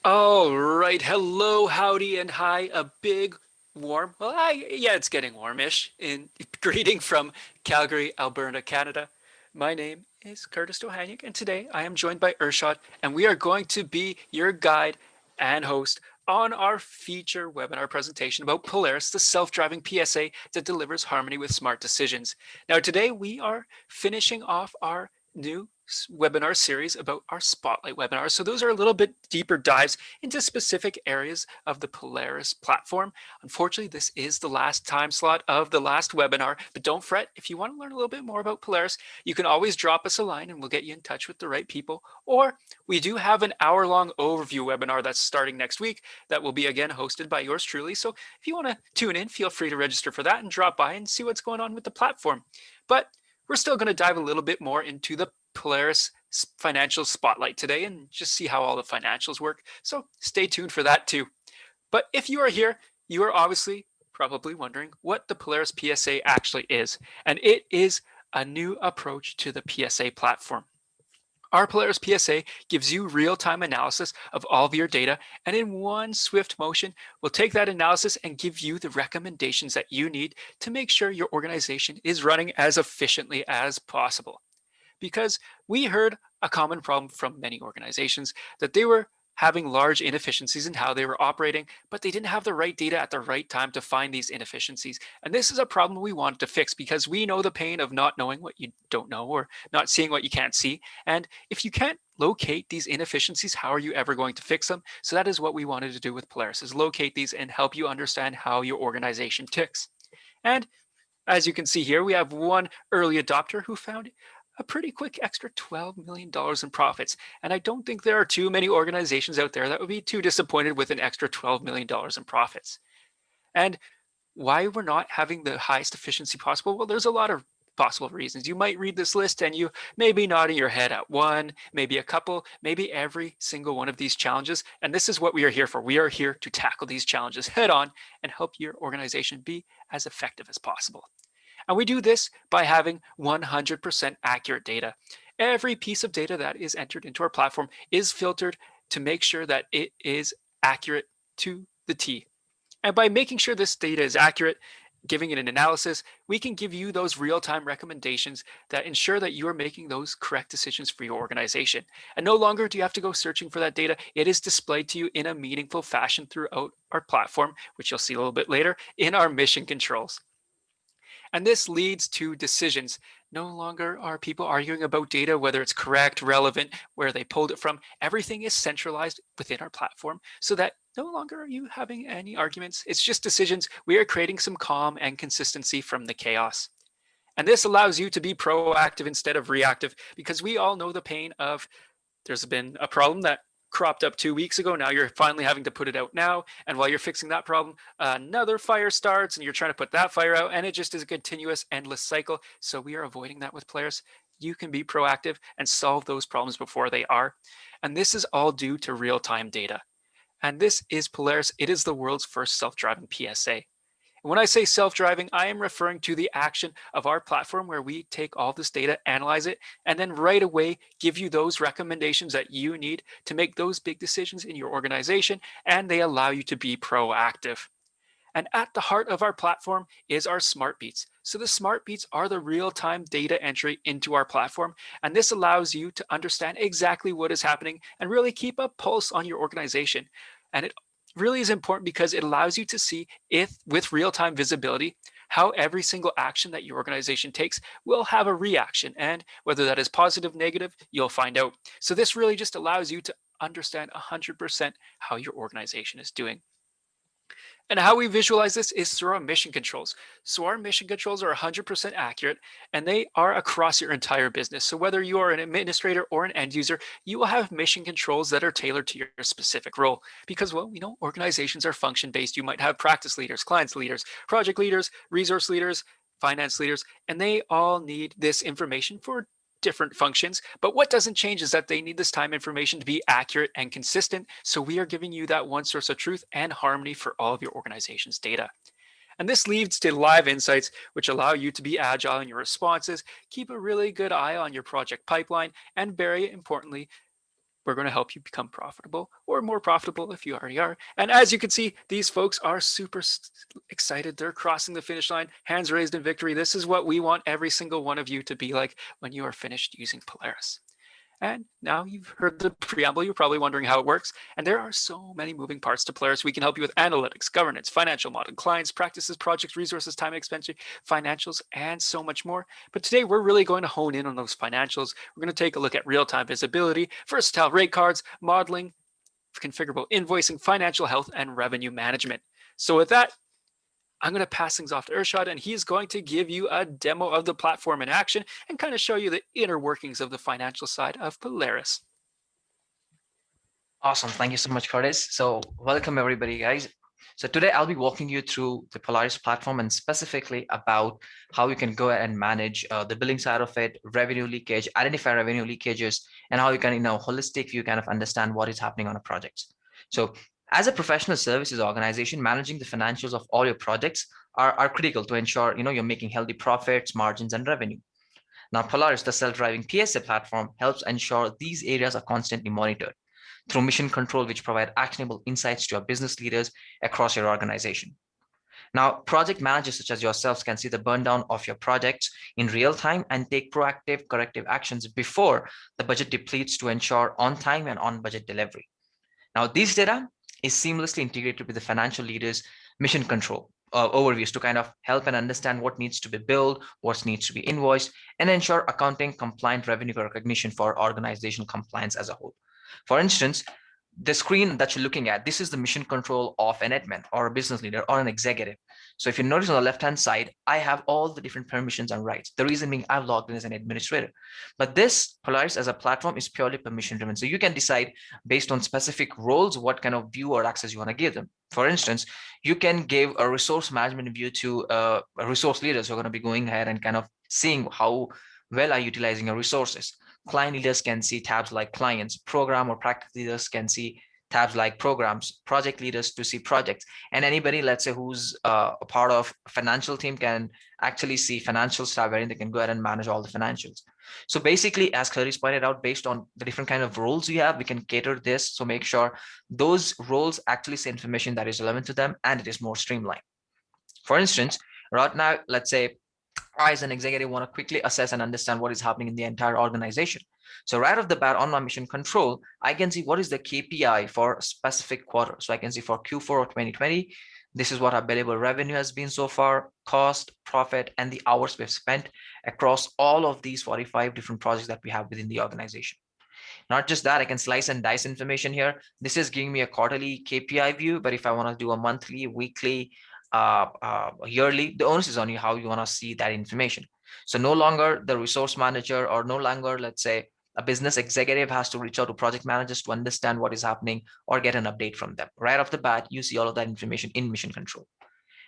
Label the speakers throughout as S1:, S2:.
S1: All right. Hello, howdy, and hi. A big, warm, yeah, it's getting warmish. In greeting from Calgary, Alberta, Canada. My name is Curtis Dohaniak, and today I am joined by Urshot, and we are going to be your guide and host on our feature webinar presentation about Polaris, the self-driving PSA that delivers harmony with smart decisions. Now, today we are finishing off our new webinar series about our spotlight webinars. So those are a little bit deeper dives into specific areas of the Polaris platform. Unfortunately, this is the last time slot of the last webinar, but don't fret. If you want to learn a little bit more about Polaris, you can always drop us a line and we'll get you in touch with the right people. Or we do have an hour-long overview webinar that's starting next week that will be again hosted by yours truly. So if you want to tune in, feel free to register for that and drop by and see what's going on with the platform. But we're still going to dive a little bit more into the Polaris financial spotlight today and just see how all the financials work. So stay tuned for that too. But if you are here, you are obviously probably wondering what the Polaris PSA actually is. And it is a new approach to the PSA platform. Our Polaris PSA gives you real-time analysis of all of your data, and in one swift motion, will take that analysis and give you the recommendations that you need to make sure your organization is running as efficiently as possible. Because we heard a common problem from many organizations that they were having large inefficiencies in how they were operating, but they didn't have the right data at the right time to find these inefficiencies. And this is a problem we wanted to fix because we know the pain of not knowing what you don't know or not seeing what you can't see. And if you can't locate these inefficiencies, how are you ever going to fix them? So that is what we wanted to do with Polaris, is locate these and help you understand how your organization ticks. And as you can see here, we have one early adopter who found a pretty quick extra $12 million in profits. And I don't think there are too many organizations out there that would be too disappointed with an extra $12 million in profits. And why we're not having the highest efficiency possible? Well, there's a lot of possible reasons. You might read this list and you may be nodding your head at one, maybe a couple, maybe every single one of these challenges. And this is what we are here for. We are here to tackle these challenges head on and help your organization be as effective as possible. And we do this by having 100% accurate data. Every piece of data that is entered into our platform is filtered to make sure that it is accurate to the T. And by making sure this data is accurate, giving it an analysis, we can give you those real-time recommendations that ensure that you are making those correct decisions for your organization. And no longer do you have to go searching for that data. It is displayed to you in a meaningful fashion throughout our platform, which you'll see a little bit later in our mission controls. And this leads to decisions. No longer are people arguing about data, whether it's correct, relevant, where they pulled it from. Everything is centralized within our platform so that no longer are you having any arguments. It's just decisions. We are creating some calm and consistency from the chaos. And this allows you to be proactive instead of reactive because we all know the pain of there's been a problem that cropped up 2 weeks ago. Now you're finally having to put it out now. And while you're fixing that problem, another fire starts and you're trying to put that fire out. And it just is a continuous, endless cycle. So we are avoiding that with Polaris. You can be proactive and solve those problems before they are. And this is all due to real-time data. And this is Polaris. It is the world's first self-driving PSA. When I say self-driving, I am referring to the action of our platform where we take all this data, analyze it, and then right away give you those recommendations that you need to make those big decisions in your organization, and they allow you to be proactive. And at the heart of our platform is our smart beats. So the smart beats are the real-time data entry into our platform, and this allows you to understand exactly what is happening and really keep a pulse on your organization. And it really is important because it allows you to see if with real-time visibility how every single action that your organization takes will have a reaction, and whether that is positive, negative, you'll find out. So this really just allows you to understand 100% how your organization is doing. And how we visualize this is through our mission controls. So our mission controls are 100% accurate and they are across your entire business. So whether you are an administrator or an end user, you will have mission controls that are tailored to your specific role. Because, well, we know organizations are function based. You might have practice leaders, clients leaders, project leaders, resource leaders, finance leaders, and they all need this information for different functions. But what doesn't change is that they need this time information to be accurate and consistent. So we are giving you that one source of truth and harmony for all of your organization's data. And this leads to live insights, which allow you to be agile in your responses, keep a really good eye on your project pipeline, and very importantly, We're going to help you become profitable or more profitable if you already are. And as you can see, these folks are super excited. They're crossing the finish line, hands raised in victory. This is what we want every single one of you to be like when you are finished using Polaris. And now you've heard the preamble, you're probably wondering how it works. And there are so many moving parts to Polaris. We can help you with analytics, governance, financial modeling, clients, practices, projects, resources, time and expenditure, financials, and so much more. But today we're really going to hone in on those financials. We're going to take a look at real-time visibility, versatile rate cards, modeling, configurable invoicing, financial health, and revenue management. So with that, I'm going to pass things off to Urshad, and he's going to give you a demo of the platform in action and kind of show you the inner workings of the financial side of Polaris.
S2: Awesome. Thank you so much, Curtis. So welcome everybody, guys. So today I'll be walking you through the Polaris platform and specifically about how you can go ahead and manage the billing side of it, revenue leakage, identify revenue leakages, and how you can, holistic view kind of understand what is happening on a project. So as a professional services organization, managing the financials of all your projects are critical to ensure, you're making healthy profits, margins, and revenue. Now, Polaris, the self-driving PSA platform, helps ensure these areas are constantly monitored through mission control, which provide actionable insights to your business leaders across your organization. Now, project managers such as yourselves can see the burn down of your projects in real time and take proactive corrective actions before the budget depletes to ensure on time and on budget delivery. Now, this data is seamlessly integrated with the financial leaders' mission control overviews to kind of help and understand what needs to be billed, what needs to be invoiced, and ensure accounting compliant revenue recognition for organizational compliance as a whole. For instance, the screen that you're looking at, this is the mission control of an admin or a business leader or an executive. So if you notice on the left-hand side, I have all the different permissions and rights. The reason being I've logged in as an administrator. But this Polaris as a platform is purely permission driven. So you can decide based on specific roles, what kind of view or access you want to give them. For instance, you can give a resource management view to resource leaders who are going to be going ahead and kind of seeing how well are utilizing your resources. Client leaders can see tabs like clients, program or practice leaders can see tabs like programs, project leaders to see projects, and anybody, let's say, who's a part of financial team can actually see financials tab wherein they can go ahead and manage all the financials. So basically, as Curtis pointed out, based on the different kind of roles you have, we can cater this. So make sure those roles actually say information that is relevant to them and it is more streamlined. For instance, right now, let's say I, as an executive, want to quickly assess and understand what is happening in the entire organization. So right off the bat on my mission control, I can see what is the KPI for a specific quarter. So I can see for Q4 of 2020, this is what our billable revenue has been so far, cost, profit, and the hours we've spent across all of these 45 different projects that we have within the organization. Not just that, I can slice and dice information here. This is giving me a quarterly KPI view, but if I want to do a monthly, weekly, yearly, the onus is on you how you want to see that information. So no longer the resource manager or no longer, let's say, a business executive has to reach out to project managers to understand what is happening or get an update from them. Right off the bat, you see all of that information in mission control.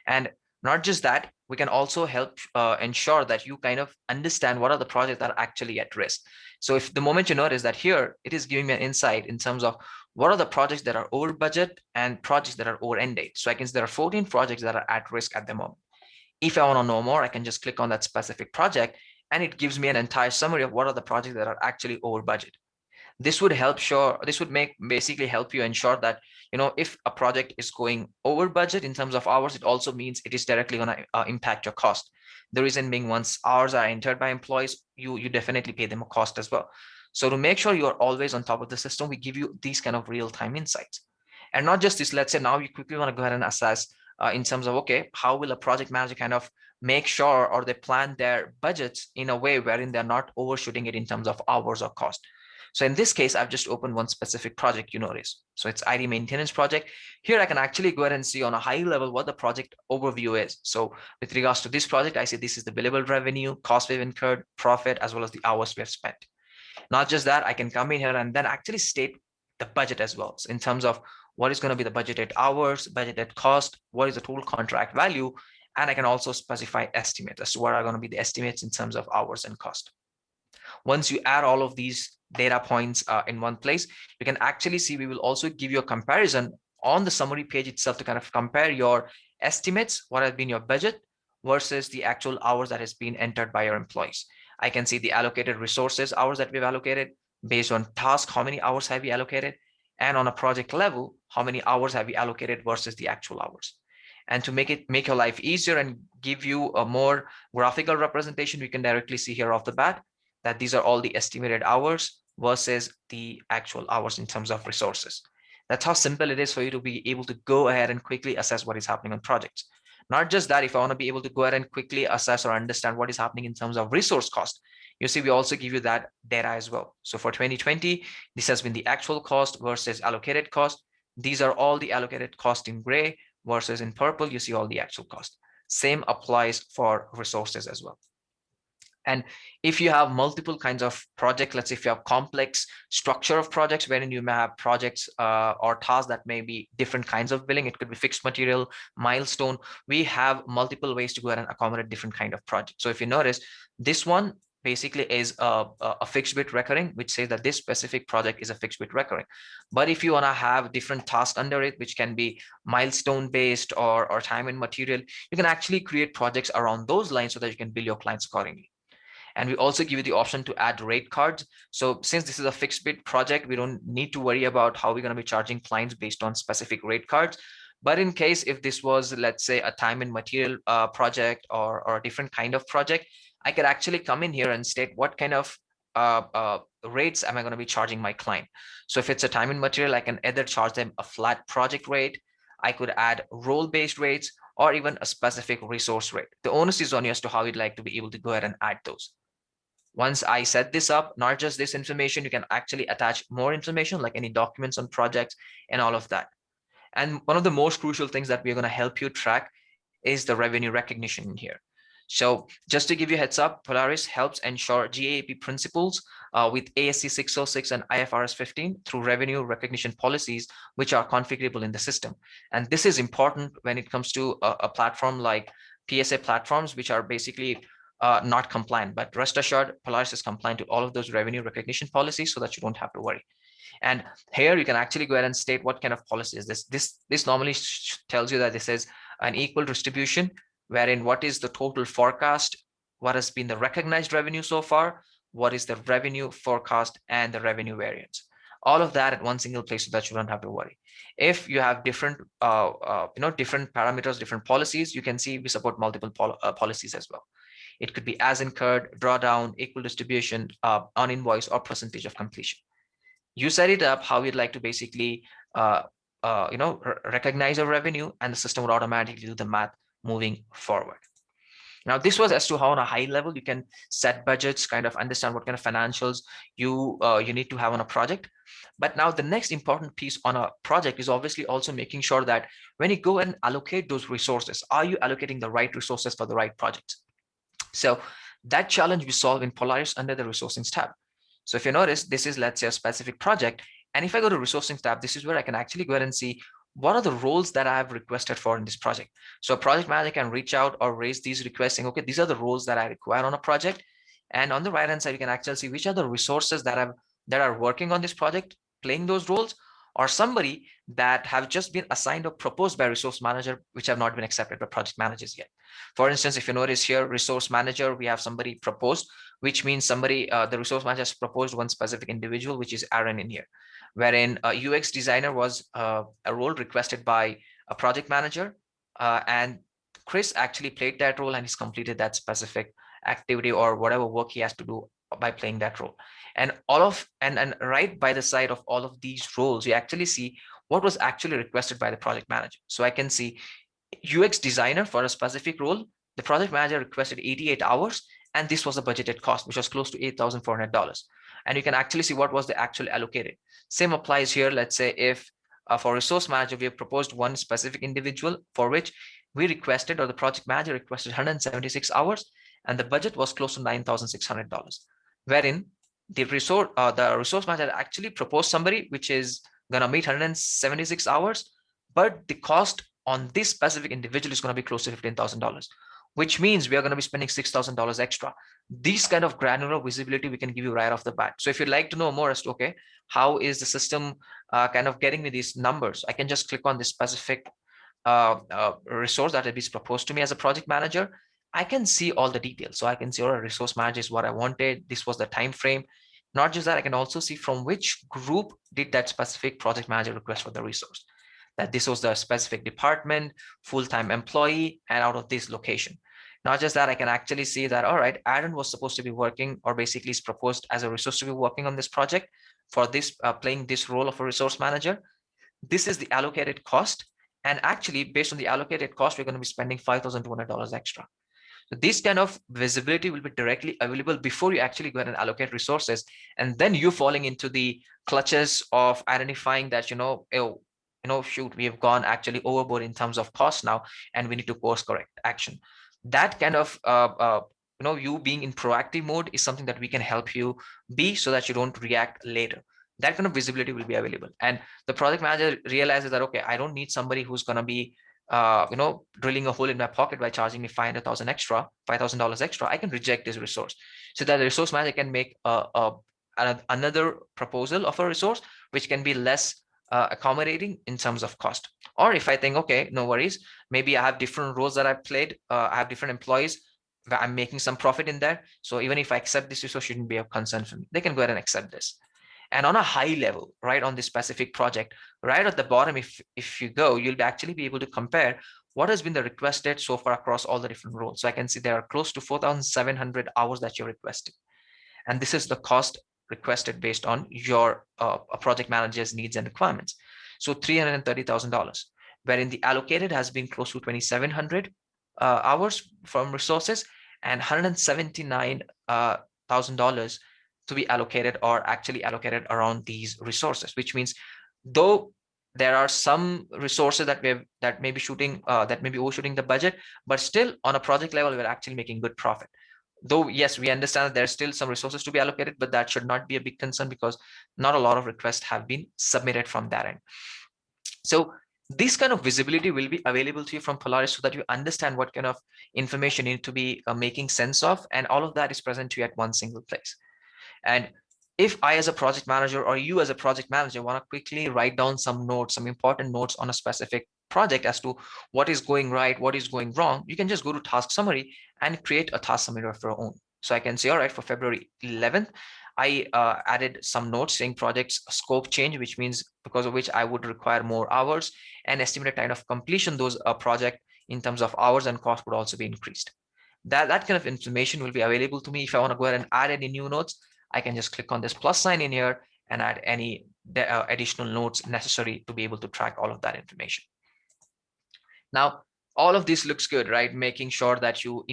S2: And not just that, we can also help ensure that you kind of understand what are the projects that are actually at risk. So if the moment you notice that here, it is giving me an insight in terms of what are the projects that are over budget and projects that are over end date. So I can see there are 14 projects that are at risk at the moment. If I want to know more, I can just click on that specific project and it gives me an entire summary of what are the projects that are actually over budget. This would basically help you ensure that, if a project is going over budget in terms of hours, it also means it is directly going to impact your cost. The reason being, once hours are entered by employees, you definitely pay them a cost as well. So to make sure you're always on top of the system, we give you these kind of real-time insights. And not just this, let's say now you quickly want to go ahead and assess in terms of, okay, how will a project manager kind of make sure or they plan their budgets in a way wherein they're not overshooting it in terms of hours or cost. So in this case, I've just opened one specific project, you notice. So it's ID maintenance project. Here I can actually go ahead and see on a high level what the project overview is. So with regards to this project, I see this is the billable revenue, cost we've incurred, profit, as well as the hours we have spent. Not just that, I can come in here and then actually state the budget as well. So in terms of what is going to be the budgeted hours, budgeted cost, what is the total contract value, and I can also specify estimates as to what are going to be the estimates in terms of hours and cost. Once you add all of these data points in one place, you can actually see we will also give you a comparison on the summary page itself to kind of compare your estimates, what has been your budget versus the actual hours that has been entered by your employees. I can see the allocated resources hours that we've allocated, based on task, how many hours have you allocated, and on a project level, how many hours have you allocated versus the actual hours. And to make your life easier and give you a more graphical representation, we can directly see here off the bat that these are all the estimated hours versus the actual hours in terms of resources. That's how simple it is for you to be able to go ahead and quickly assess what is happening on projects. Not just that, if I want to be able to go ahead and quickly assess or understand what is happening in terms of resource cost, you see, we also give you that data as well. So for 2020, this has been the actual cost versus allocated cost. These are all the allocated cost in gray versus in purple, you see all the actual cost. Same applies for resources as well. And if you have multiple kinds of projects, let's say if you have complex structure of projects, wherein you may have projects or tasks that may be different kinds of billing, it could be fixed material, milestone. We have multiple ways to go ahead and accommodate different kind of projects. So if you notice, this one basically is a fixed bit recurring, which says that this specific project is a fixed bit recurring. But if you want to have different tasks under it, which can be milestone based or time and material, you can actually create projects around those lines so that you can bill your clients accordingly. And we also give you the option to add rate cards. So since this is a fixed bid project, we don't need to worry about how we're going to be charging clients based on specific rate cards. But in case if this was, let's say, a time and material project or a different kind of project, I could actually come in here and state what kind of rates am I going to be charging my client. So if it's a time and material, I can either charge them a flat project rate, I could add role-based rates, or even a specific resource rate. The onus is on you as to how you'd like to be able to go ahead and add those. Once I set this up, not just this information, you can actually attach more information like any documents on projects and all of that. And one of the most crucial things that we're going to help you track is the revenue recognition in here. So just to give you a heads up, Polaris helps ensure GAAP principles with ASC 606 and IFRS 15 through revenue recognition policies, which are configurable in the system. And this is important when it comes to a platform like PSA platforms, which are basically not compliant. But rest assured, Polaris is compliant to all of those revenue recognition policies so that you don't have to worry. And here you can actually go ahead and state what kind of policy is this. This normally tells you that this is an equal distribution, wherein what is the total forecast, what has been the recognized revenue so far, what is the revenue forecast, and the revenue variance. All of that at one single place so that you don't have to worry. If you have different, different parameters, different policies, you can see we support multiple policies as well. It could be as incurred, drawdown, equal distribution, on invoice, or percentage of completion. You set it up how you'd like to basically recognize a revenue, and the system would automatically do the math moving forward. Now, this was as to how on a high level you can set budgets, kind of understand what kind of financials you need to have on a project. But now the next important piece on a project is obviously also making sure that when you go and allocate those resources, are you allocating the right resources for the right projects? So that challenge we solve in Polaris under the resourcing tab. So if you notice, this is, let's say, a specific project. And if I go to resourcing tab, this is where I can actually go ahead and see what are the roles that I have requested for in this project. So a project manager can reach out or raise these requests saying, okay, these are the roles that I require on a project. And on the right hand side, you can actually see which are the resources that are working on this project, playing those roles, or somebody that have just been assigned or proposed by resource manager, which have not been accepted by project managers yet. For instance, if you notice here, resource manager, we have somebody proposed, which means somebody, the resource manager has proposed one specific individual, which is Aaron in here, wherein a UX designer was a role requested by a project manager, and Chris actually played that role and he's completed that specific activity or whatever work he has to do by playing that role. And and right by the side of all of these roles, you actually see what was actually requested by the project manager. So I can see UX designer for a specific role, the project manager requested 88 hours, and this was the budgeted cost, which was close to $8,400. And you can actually see what was the actual allocated. Same applies here. Let's say if for resource manager, we have proposed one specific individual for which we requested, or the project manager requested 176 hours, and the budget was close to $9,600, wherein the resource manager actually proposed somebody which is gonna meet 176 hours, but the cost on this specific individual is going to be close to $15,000, which means we are going to be spending $6,000 extra. These kind of granular visibility we can give you right off the bat. So if you'd like to know more as to, okay, how is the system kind of getting me these numbers, I can just click on this specific resource that is proposed to me as a project manager. I can see all the details. So I can see, all right, resource manager is what I wanted. This was the time frame. Not just that, I can also see from which group did that specific project manager request for the resource, that this was the specific department, full-time employee, and out of this location. Not just that, I can actually see that, all right, Aaron was supposed to be working, or basically is proposed as a resource to be working on this project for this, playing this role of a resource manager. This is the allocated cost. And actually, based on the allocated cost, we're going to be spending $5,200 extra. So this kind of visibility will be directly available before you actually go ahead and allocate resources. And then you falling into the clutches of identifying that, oh, shoot, we have gone actually overboard in terms of cost now, and we need to course correct action. That kind of, you being in proactive mode is something that we can help you be, so that you don't react later. That kind of visibility will be available. And the project manager realizes that, okay, I don't need somebody who's going to be drilling a hole in my pocket by charging me 500,000 extra, $5,000 extra. I can reject this resource, so that the resource manager can make another proposal of a resource which can be less accommodating in terms of cost. Or if I think, okay, no worries, maybe I have different roles that I've played, I have different employees, I'm making some profit in there. So even if I accept this resource, shouldn't be a concern for me. They can go ahead and accept this. And on a high level, right, on this specific project, right at the bottom, if you go, you'll actually be able to compare what has been the requested so far across all the different roles. So I can see there are close to 4,700 hours that you're requesting. And this is the cost requested based on your project manager's needs and requirements. So $330,000, wherein the allocated has been close to 2,700 hours from resources, and $179,000 to be allocated, or actually allocated around these resources, which means though there are some resources that may be overshooting the budget, but still on a project level, we're actually making good profit. Though yes, we understand that there's still some resources to be allocated, but that should not be a big concern, because not a lot of requests have been submitted from that end. So this kind of visibility will be available to you from Polaris, so that you understand what kind of information you need to be making sense of, and all of that is present to you at one single place. And if I, as a project manager, or you as a project manager, want to quickly write down some notes, some important notes on a specific project as to what is going right, what is going wrong, you can just go to task summary and create a task summary of your own. So I can say, all right, for February 11th, I added some notes saying project's scope change, which means because of which I would require more hours, and estimated time of completion, those project in terms of hours and cost would also be increased. That kind of information will be available to me. If I want to go ahead and add any new notes, I can just click on this plus sign in here and add any additional notes necessary to be able to track all of that information. Now, all of this looks good, right? Making sure that you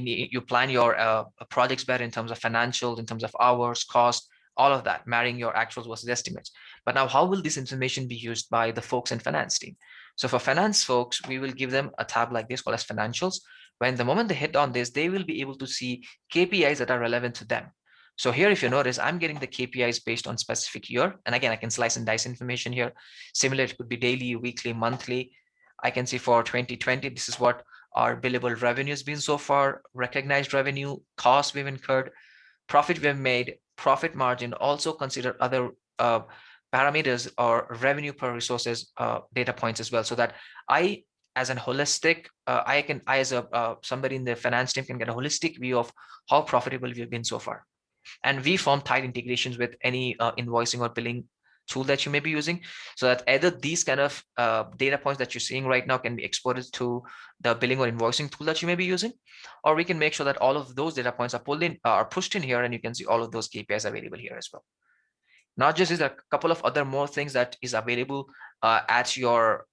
S2: plan your projects better in terms of financials, in terms of hours, cost, all of that, marrying your actuals versus estimates. But now, how will this information be used by the folks in finance team? So for finance folks, we will give them a tab like this called as financials. When the moment they hit on this, they will be able to see KPIs that are relevant to them. So here, if you notice, I'm getting the KPIs based on specific year. And again, I can slice and dice information here. Similar, it could be daily, weekly, monthly. I can see for 2020, this is what our billable revenue has been so far, recognized revenue, costs we've incurred, profit we've made, profit margin. Also consider other parameters or revenue per resources data points as well, so that I, as an holistic, I as a somebody in the finance team can get a holistic view of how profitable we've been so far. And we form tight integrations with any invoicing or billing tool that you may be using, so that either these kind of data points that you're seeing right now can be exported to the billing or invoicing tool that you may be using, or we can make sure that all of those data points are pulled in, are pushed in here, and you can see all of those KPIs available here as well. Not just is a couple of other more things that is available at your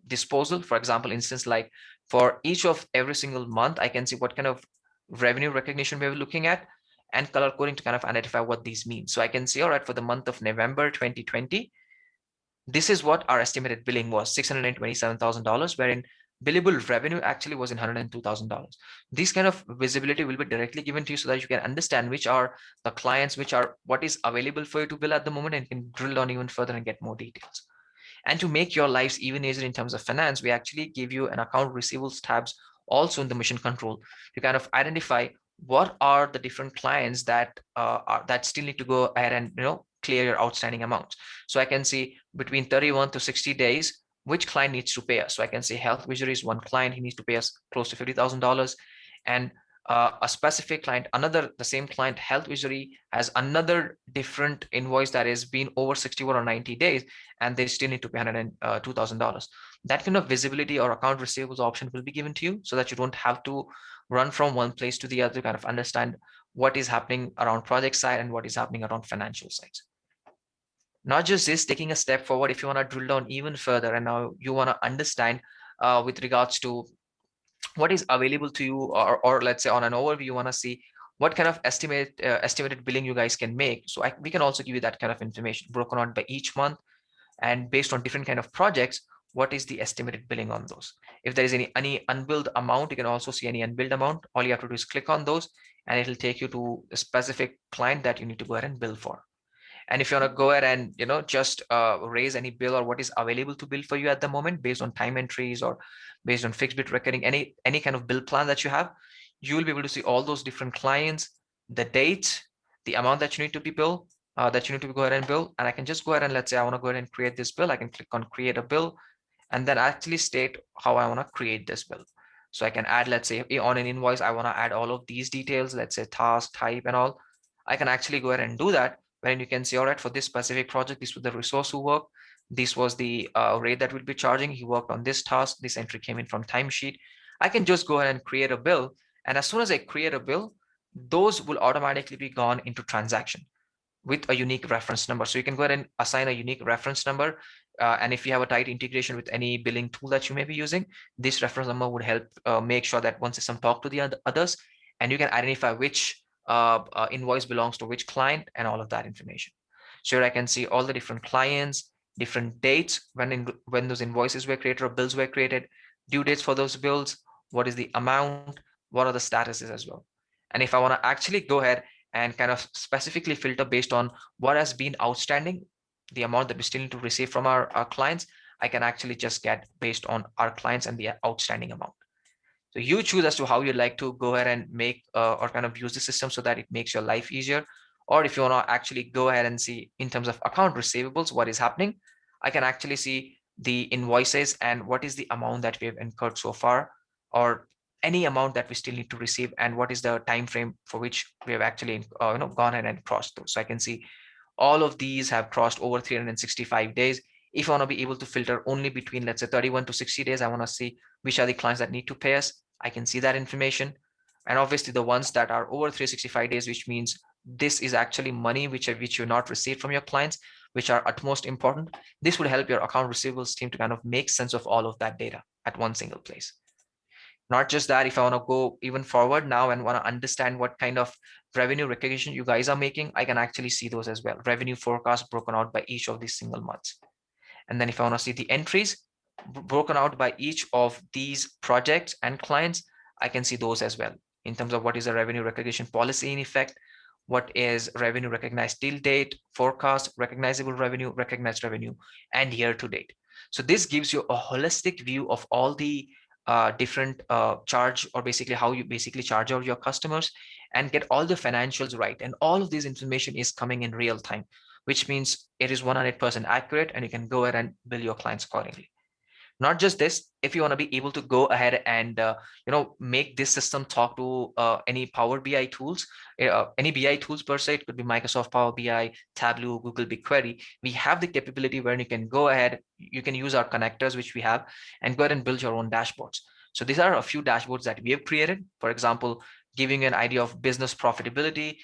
S2: disposal. For example, instance, like for each of every single month, I can see what kind of revenue recognition we're looking at, and color coding to kind of identify what these mean. So I can see, all right, for the month of November 2020, this is what our estimated billing was, $627,000, wherein billable revenue actually was in $102,000. This kind of visibility will be directly given to you, so that you can understand which are the clients, which are what is available for you to bill at the moment, and you can drill down even further and get more details. And to make your lives even easier in terms of finance, we actually give you an account receivables tabs also in the mission control to kind of identify what are the different clients that that still need to go ahead and clear your outstanding amounts. So I can see between 31 to 60 days which client needs to pay us. So I can say Health Visually is one client, he needs to pay us close to $50,000, and a specific client, another the same client, health visually, has another different invoice that has been over 61 or 90 days, and they still need to pay $102,000. That kind of visibility or account receivables option will be given to you so that you don't have to run from one place to the other to kind of understand what is happening around project side and what is happening around financial sides. Not just this, taking a step forward, if you want to drill down even further and now you want to understand with regards to what is available to you, or let's say on an overview, you want to see what kind of estimated billing you guys can make. So we can also give you that kind of information broken out by each month, and based on different kind of projects, what is the estimated billing on those. If there is any unbilled amount, you can also see any unbilled amount. All you have to do is click on those, and it'll take you to a specific client that you need to go ahead and bill for. And if you want to go ahead and just raise any bill or what is available to bill for you at the moment based on time entries or based on fixed bit recording, any kind of bill plan that you have, you will be able to see all those different clients, the date, the amount that you need to be bill, that you need to go ahead and bill. And I can just go ahead and let's say I want to go ahead and create this bill. I can click on create a bill and then actually state how I want to create this bill. So I can add, let's say on an invoice, I want to add all of these details, let's say task type and all. I can actually go ahead and do that, wherein you can see, all right, for this specific project, this was the resource who worked, this was the rate that we'll be charging. He worked on this task. This entry came in from timesheet. I can just go ahead and create a bill. And as soon as I create a bill, those will automatically be gone into transaction with a unique reference number. So you can go ahead and assign a unique reference number. And if you have a tight integration with any billing tool that you may be using, this reference number would help make sure that one system talk to the others, and you can identify which invoice belongs to which client and all of that information. So here I can see all the different clients, different dates when those invoices were created or bills were created, due dates for those bills, what is the amount, what are the statuses as well. And if I want to actually go ahead and kind of specifically filter based on what has been outstanding, the amount that we still need to receive from our clients, I can actually just get based on our clients and the outstanding amount. So you choose as to how you'd like to go ahead and make or kind of use the system so that it makes your life easier. Or if you want to actually go ahead and see in terms of account receivables, what is happening, I can actually see the invoices and what is the amount that we have incurred so far, or any amount that we still need to receive, and what is the time frame for which we have actually gone ahead and crossed those. So I can see all of these have crossed over 365 days. If I want to be able to filter only between, let's say, 31 to 60 days, I want to see which are the clients that need to pay us. I can see that information. And obviously the ones that are over 365 days, which means this is actually money which you're not received from your clients, which are utmost important. This would help your account receivables team to kind of make sense of all of that data at one single place. Not just that, if I want to go even forward now and want to understand what kind of revenue recognition you guys are making, I can actually see those as well. Revenue forecast broken out by each of these single months. And then if I want to see the entries broken out by each of these projects and clients, I can see those as well in terms of what is the revenue recognition policy in effect, what is revenue recognized till date, forecast, recognizable revenue, recognized revenue, and year to date. So this gives you a holistic view of all the different charge, or basically how you basically charge out your customers and get all the financials right. And all of this information is coming in real time, which means it is 100% accurate, and you can go ahead and bill your clients accordingly. Not just this, if you want to be able to go ahead and make this system talk to any Power BI tools, any BI tools per se, it could be Microsoft Power BI, Tableau, Google BigQuery. We have the capability where you can go ahead, you can use our connectors which we have, and go ahead and build your own dashboards. So these are a few dashboards that we have created. For example, giving you an idea of business profitability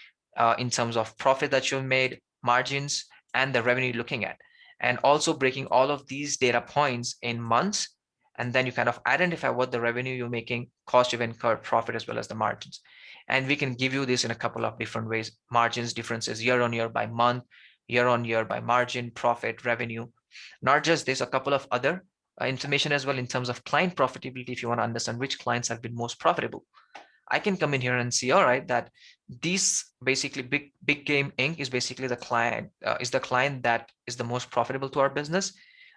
S2: in terms of profit that you've made, margins, and the revenue you're looking at, and also breaking all of these data points in months. And then you kind of identify what the revenue you're making, cost you've incurred, profit, as well as the margins. And we can give you this in a couple of different ways: margins differences year on year by month, year on year by margin, profit, revenue. Not just this, a couple of other information as well in terms of client profitability. If you want to understand which clients have been most profitable, I can come in here and see, all right, that these basically big game Inc. is basically the client that is the most profitable to our business.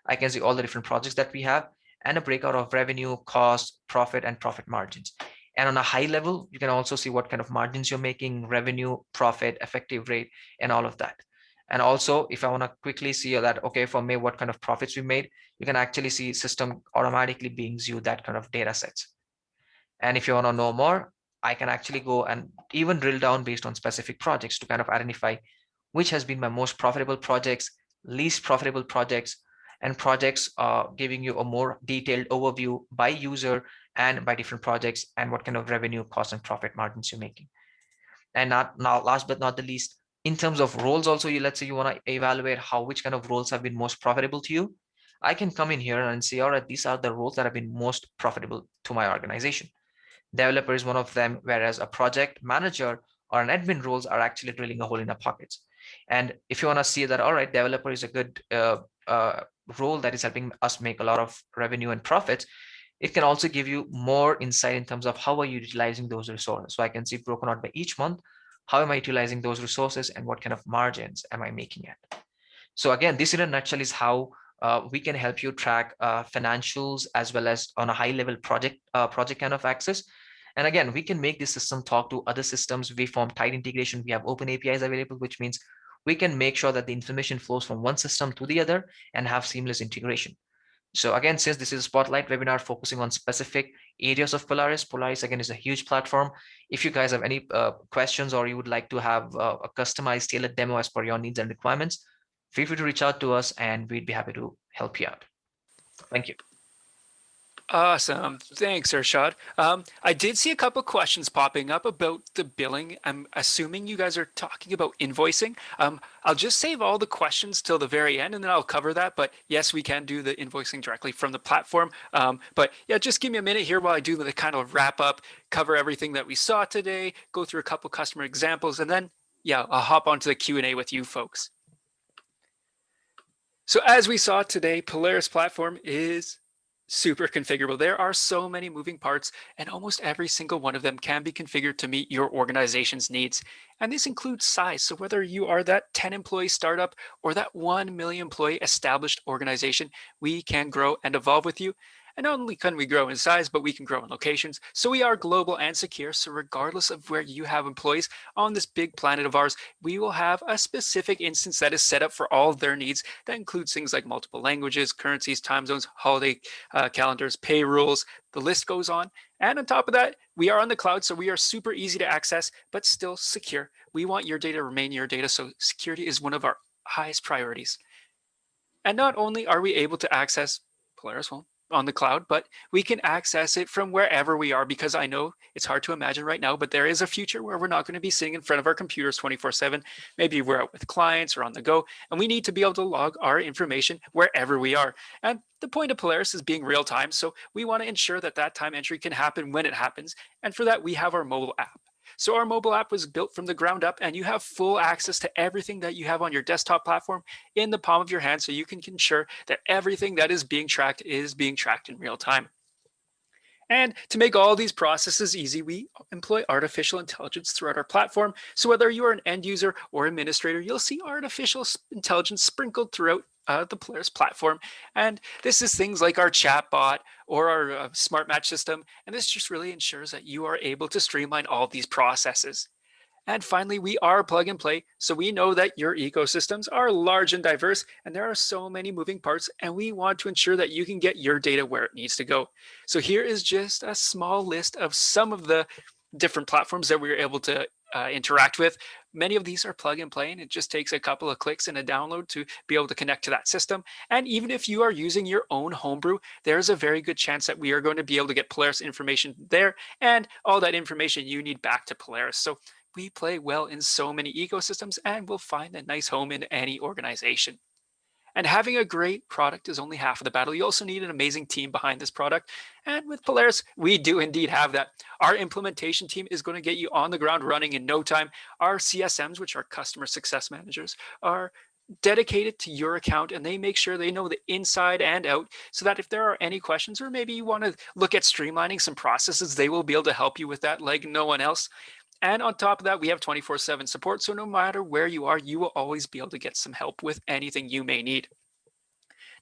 S2: I can see all the different projects that we have and a breakout of revenue, cost, profit, and profit margins. And on a high level, you can also see what kind of margins you're making, revenue, profit, effective rate, and all of that. And also, if I want to quickly see that, okay, for me, what kind of profits we made, you can actually see system automatically brings you that kind of data sets. And if you want to know more, I can actually go and even drill down based on specific projects to kind of identify which has been my most profitable projects, least profitable projects, and projects giving you a more detailed overview by user and by different projects and what kind of revenue, cost, and profit margins you're making. And not now, last but not the least, in terms of roles, also, you let's say you want to evaluate how which kind of roles have been most profitable to you. I can come in here and say, all right, these are the roles that have been most profitable to my organization. Developer is one of them, whereas a project manager or an admin roles are actually drilling a hole in our pockets. And if you want to see that, all right, developer is a good role that is helping us make a lot of revenue and profits, it can also give you more insight in terms of how are you utilizing those resources. So I can see broken out by each month, how am I utilizing those resources and what kind of margins am I making at? So again, this in a nutshell is how we can help you track financials as well as on a high level project kind of access. And again, we can make this system talk to other systems. We form tight integration. We have open APIs available, which means we can make sure that the information flows from one system to the other and have seamless integration. So again, since this is a spotlight webinar focusing on specific areas of Polaris, Polaris again is a huge platform. If you guys have any questions or you would like to have a customized tailored demo as per your needs and requirements, feel free to reach out to us and we'd be happy to help you out. Thank you.
S1: Awesome. Thanks, Arshad. I did see a couple questions popping up about the billing. I'm assuming you guys are talking about invoicing. I'll just save all the questions till the very end and then I'll cover that. But yes, we can do the invoicing directly from the platform. But yeah, just give me a minute here while I do the kind of wrap up, cover everything that we saw today, go through a couple customer examples, and then yeah, I'll hop onto the Q&A with you folks. So as we saw today, Polaris platform is super configurable. There are so many moving parts, and almost every single one of them can be configured to meet your organization's needs. And this includes size. So whether you are that 10-employee startup or that 1 million employee established organization, we can grow and evolve with you. And not only can we grow in size, but we can grow in locations. So we are global and secure. So regardless of where you have employees on this big planet of ours, we will have a specific instance that is set up for all of their needs. That includes things like multiple languages, currencies, time zones, holiday calendars, pay rules, the list goes on. And on top of that, we are on the cloud, so we are super easy to access, but still secure. We want your data to remain your data, so security is one of our highest priorities. And not only are we able to access Polaris on the cloud, but we can access it from wherever we are, because I know it's hard to imagine right now, but there is a future where we're not going to be sitting in front of our computers 24/7. Maybe we're out with clients or on the go, and we need to be able to log our information wherever we are. And the point of Polaris is being real time, so we want to ensure that that time entry can happen when it happens. And for that, we have our mobile app. So our mobile app was built from the ground up, and you have full access to everything that you have on your desktop platform in the palm of your hand, so you can ensure that everything that is being tracked in real time. And to make all these processes easy, we employ artificial intelligence throughout our platform. So whether you are an end user or administrator, you'll see artificial intelligence sprinkled throughout the Polaris platform. And this is things like our chatbot or our smart match system. And this just really ensures that you are able to streamline all of these processes. And finally, we are plug and play, so we know that your ecosystems are large and diverse, and there are so many moving parts, and we want to ensure that you can get your data where it needs to go. So here is just a small list of some of the different platforms that we are able to interact with. Many of these are plug and play, and it just takes a couple of clicks and a download to be able to connect to that system. And even if you are using your own homebrew, there's a very good chance that we are going to be able to get Polaris information there and all that information you need back to Polaris. So we play well in so many ecosystems and will find a nice home in any organization. And having a great product is only half of the battle. You also need an amazing team behind this product. And with Polaris, we do indeed have that. Our implementation team is going to get you on the ground running in no time. Our CSMs, which are customer success managers, are dedicated to your account, and they make sure they know the inside and out, so that if there are any questions or maybe you want to look at streamlining some processes, they will be able to help you with that like no one else. And on top of that, we have 24/7 support. So no matter where you are, you will always be able to get some help with anything you may need.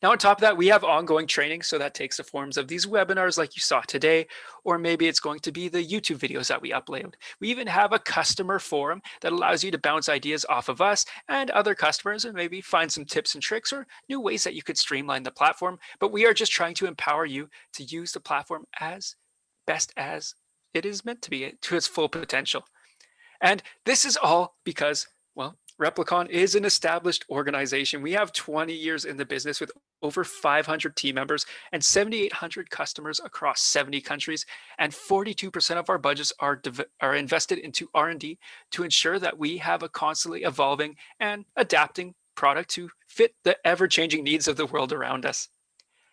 S1: Now, on top of that, we have ongoing training. So that takes the forms of these webinars like you saw today, or maybe it's going to be the YouTube videos that we upload. We even have a customer forum that allows you to bounce ideas off of us and other customers and maybe find some tips and tricks or new ways that you could streamline the platform. But we are just trying to empower you to use the platform as best as it is meant to be to its full potential. And this is all because, well, Replicon is an established organization. We have 20 years in the business with over 500 team members and 7,800 customers across 70 countries. And 42% of our budgets are invested into R&D to ensure that we have a constantly evolving and adapting product to fit the ever-changing needs of the world around us.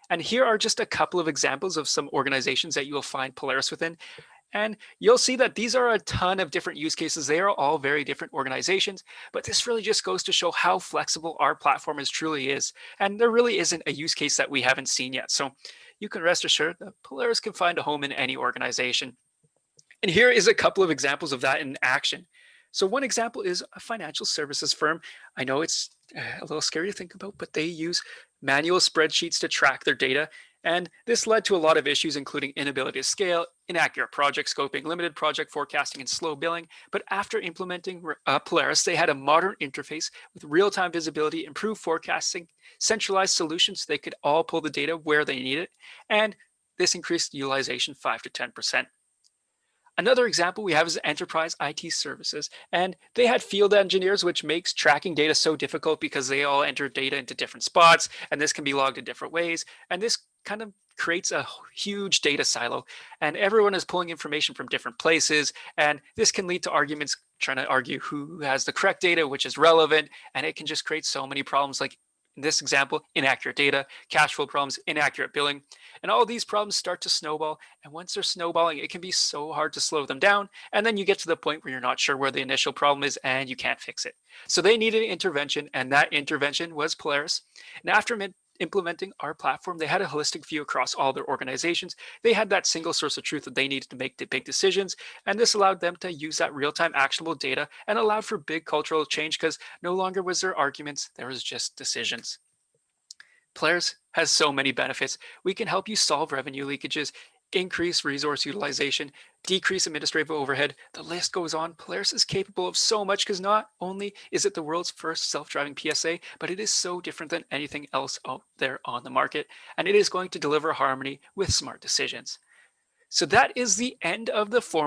S1: And here are just a couple of examples of some organizations that you will find Polaris within. And you'll see that these are a ton of different use cases. They are all very different organizations, but this really just goes to show how flexible our platform is truly is. And there really isn't a use case that we haven't seen yet. So you can rest assured that Polaris can find a home in any organization. And here is a couple of examples of that in action. So one example is a financial services firm. I know it's a little scary to think about, but they use manual spreadsheets to track their data. And this led to a lot of issues, including inability to scale, inaccurate project scoping, limited project forecasting, and slow billing. But after implementing Polaris, they had a modern interface with real-time visibility, improved forecasting, centralized solutions so they could all pull the data where they need it. And this increased utilization 5 to 10%. Another example we have is enterprise IT services, and they had field engineers, which makes tracking data so difficult because they all enter data into different spots, and this can be logged in different ways. And this kind of creates a huge data silo, and everyone is pulling information from different places, and this can lead to arguments trying to argue who has the correct data, which is relevant, and it can just create so many problems like in this example, inaccurate data, cash flow problems, inaccurate billing, and all these problems start to snowball. And once they're snowballing, it can be so hard to slow them down. And then you get to the point where you're not sure where the initial problem is and you can't fix it. So they needed an intervention, and that intervention was Polaris. And after implementing our platform, they had a holistic view across all their organizations. They had that single source of truth that they needed to make the big decisions. And this allowed them to use that real-time actionable data and allowed for big cultural change because no longer was there arguments, there was just decisions. Polaris has so many benefits. We can help you solve revenue leakages, increase resource utilization, decrease administrative overhead. The list goes on. Polaris is capable of so much because not only is it the world's first self-driving PSA, but it is so different than anything else out there on the market, and it is going to deliver harmony with smart decisions. So that is the end of the formal